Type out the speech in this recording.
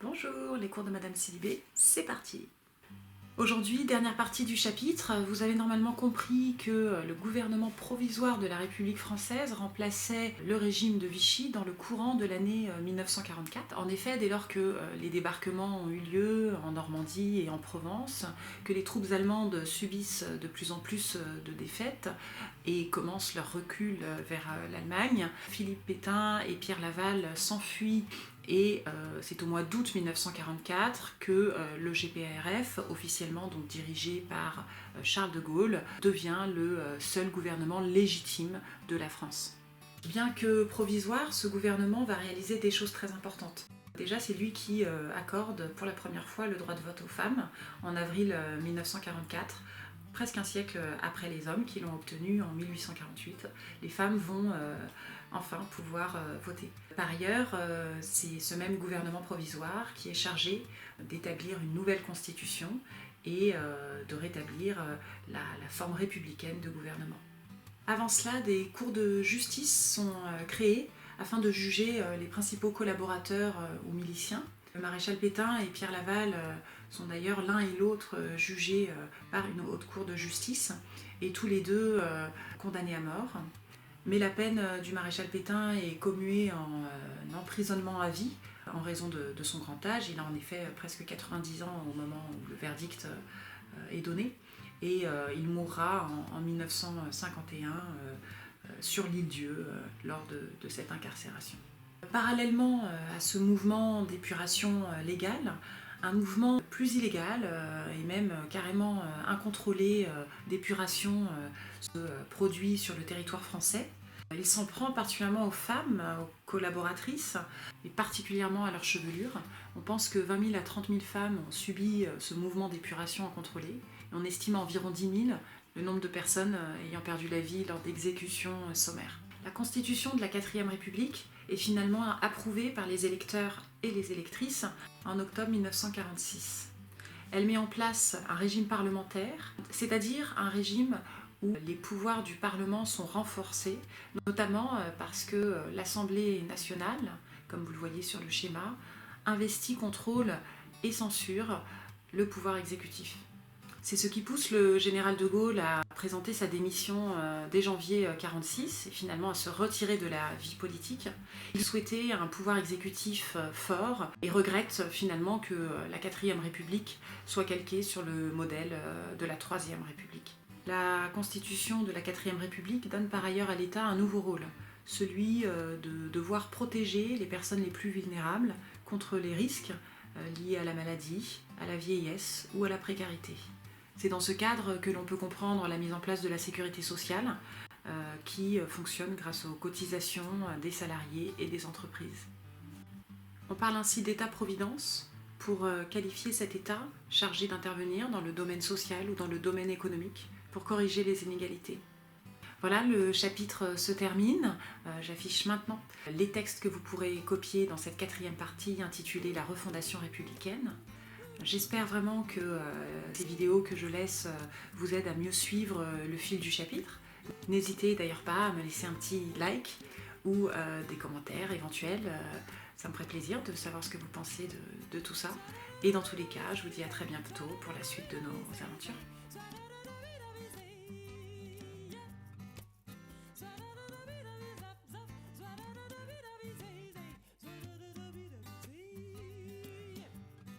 Bonjour, les cours de Madame Silibé, c'est parti. Aujourd'hui, dernière partie du chapitre, vous avez normalement compris que le gouvernement provisoire de la République française remplaçait le régime de Vichy dans le courant de l'année 1944. En effet, dès lors que les débarquements ont eu lieu en Normandie et en Provence, que les troupes allemandes subissent de plus en plus de défaites et commencent leur recul vers l'Allemagne, Philippe Pétain et Pierre Laval s'enfuient. Et c'est au mois d'août 1944 que le GPRF, officiellement donc dirigé par Charles de Gaulle, devient le seul gouvernement légitime de la France. Bien que provisoire, ce gouvernement va réaliser des choses très importantes. Déjà, c'est lui qui accorde pour la première fois le droit de vote aux femmes en avril 1944. Presque un siècle après les hommes qui l'ont obtenu en 1848, les femmes vont enfin pouvoir voter. Par ailleurs, c'est ce même gouvernement provisoire qui est chargé d'établir une nouvelle constitution et de rétablir la forme républicaine de gouvernement. Avant cela, des cours de justice sont créés afin de juger les principaux collaborateurs ou miliciens. Le maréchal Pétain et Pierre Laval sont d'ailleurs l'un et l'autre jugés par une haute cour de justice et tous les deux condamnés à mort. Mais la peine du maréchal Pétain est commuée en emprisonnement à vie en raison de son grand âge. Il a en effet presque 90 ans au moment où le verdict est donné et il mourra en 1951 sur l'île-Dieu lors de cette incarcération. Parallèlement à ce mouvement d'épuration légale, un mouvement plus illégal et même carrément incontrôlé d'épuration se produit sur le territoire français. Il s'en prend particulièrement aux femmes, aux collaboratrices, et particulièrement à leur chevelure. On pense que 20 000 à 30 000 femmes ont subi ce mouvement d'épuration incontrôlée. Et on estime à environ 10 000 le nombre de personnes ayant perdu la vie lors d'exécutions sommaires. La constitution de la 4e République est finalement approuvée par les électeurs et les électrices en octobre 1946. Elle met en place un régime parlementaire, c'est-à-dire un régime où les pouvoirs du Parlement sont renforcés, notamment parce que l'Assemblée nationale, comme vous le voyez sur le schéma, investit, contrôle et censure le pouvoir exécutif. C'est ce qui pousse le général de Gaulle à présenter sa démission dès janvier 1946 et finalement à se retirer de la vie politique. Il souhaitait un pouvoir exécutif fort et regrette finalement que la 4e République soit calquée sur le modèle de la 3e République. La constitution de la 4e République donne par ailleurs à l'État un nouveau rôle, celui de devoir protéger les personnes les plus vulnérables contre les risques liés à la maladie, à la vieillesse ou à la précarité. C'est dans ce cadre que l'on peut comprendre la mise en place de la sécurité sociale qui fonctionne grâce aux cotisations des salariés et des entreprises. On parle ainsi d'État-providence pour qualifier cet État chargé d'intervenir dans le domaine social ou dans le domaine économique pour corriger les inégalités. Voilà, le chapitre se termine. J'affiche maintenant les textes que vous pourrez copier dans cette 4e partie intitulée « La refondation républicaine ». J'espère vraiment que ces vidéos que je laisse vous aident à mieux suivre le fil du chapitre. N'hésitez d'ailleurs pas à me laisser un petit like ou des commentaires éventuels. Ça me ferait plaisir de savoir ce que vous pensez de tout ça. Et dans tous les cas, je vous dis à très bientôt pour la suite de nos aventures.